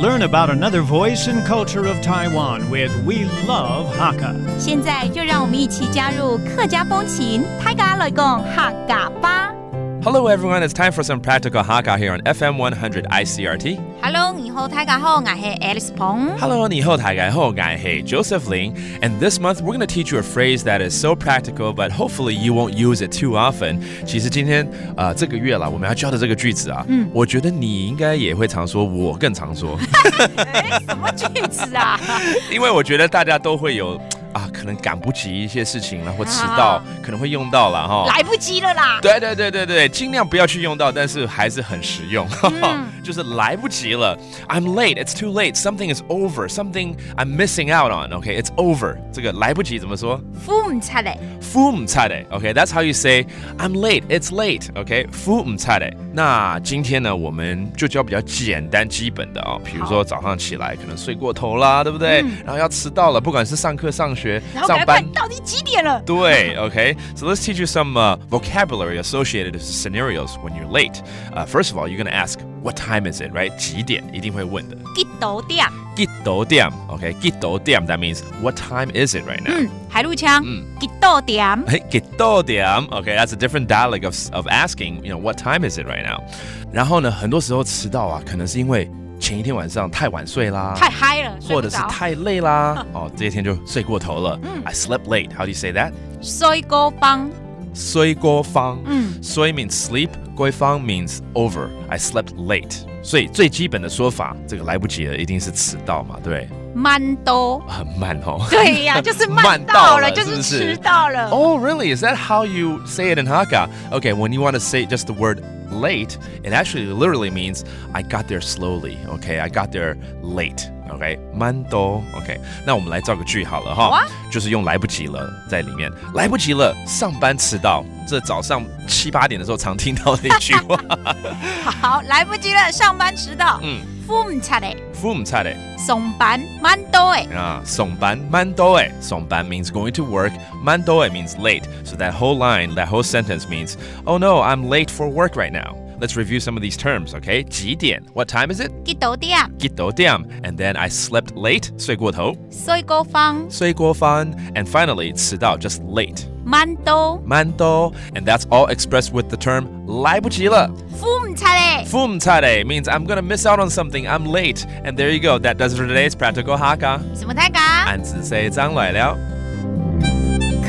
learn about another voice and culture of Taiwan with We Love Hakka. 现在就让我们一起加入客家风情，大家来讲客家吧。Hello everyone, it's time for some practical Hakka here on FM 100 ICRT. Hello, 你好，大家好，我是 Alice Pong. Hello, 你好，大家好，我是 Joseph Ling. And this month, we're going to teach you a phrase that is so practical, but hopefully you won't use it too often. 其实今天这个月啦，我们要教的这个句子啊，我觉得你应该也会常说，我更常说。什么句子啊？因为我觉得大家都会有可能赶不及一些事情啦，或迟到，可能会用到啦哈。来不及了啦。对，尽量不要去用到，但是还是很实用。就是来不及了。I'm late. It's too late. Something is over. Something I'm missing out on. Okay, it's over. 这个来不及怎么说？夫唔差的。夫唔差的。Okay, that's how you say I'm late. It's late. Okay, 夫唔差的。那今天呢，我们就教比较简单基本的哦，比如说早上起来可能睡过头啦，对不对？然后要迟到了，不管是上课、上学、上班，到底几点了？对 ，Okay. So let's teach you some vocabulary associated with scenarios when you're late. First of all, you're going to ask, what time is it, right? 几点一定会问的。几多点？几多点 ，Okay. 几多点 That means what time is it right now? 海陆腔。几多点？几多点 Okay. That's a different dialect of asking, what time is it right now? 然后呢，很多时候迟到啊，可能是因为前一天晚上太晚睡啦，太嗨了，或者是太累啦，这一天就睡过头了。I slept late. How do you say that? 睡过方。睡过方。睡 means sleep. 过方 means over. I slept late. 所以最基本的说法，这个来不及了，一定是迟到嘛，对。慢到。很慢哦。对呀，就是慢到了，就是迟到了。Oh, really? Is that how you say it in Hakka? Okay, when you want to say just the word late, it actually literally means I got there slowly. Okay, I got there late. Okay, 慢到 OK, 那我们来造个句好了哈，就是用来不及了在里面。来不及了，上班迟到，这早上7、8点的时候常听到的一句话。好，来不及了，上班迟到。夫唔差的。夫唔差的。上班慢到的。上班慢到的。上班 means going to work. 慢到的 means late. So that whole line, that whole sentence means, oh no, I'm late for work right now. Let's review some of these terms, okay? 几点 What time is it? 几多点 几多点 And then I slept late 睡过头睡过方睡过方 And finally 迟到 just late 慢到慢到 And that's all expressed with the term 来不及了夫唔差的夫唔差的 means I'm gonna miss out on something I'm late And there you go That does it for today's practical Hakka 什么太嘎俺只say 张来了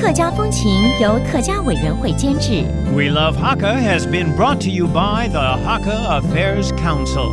客家风情由客家委员会监制。We Love Hakka has been brought to you by the Hakka Affairs Council.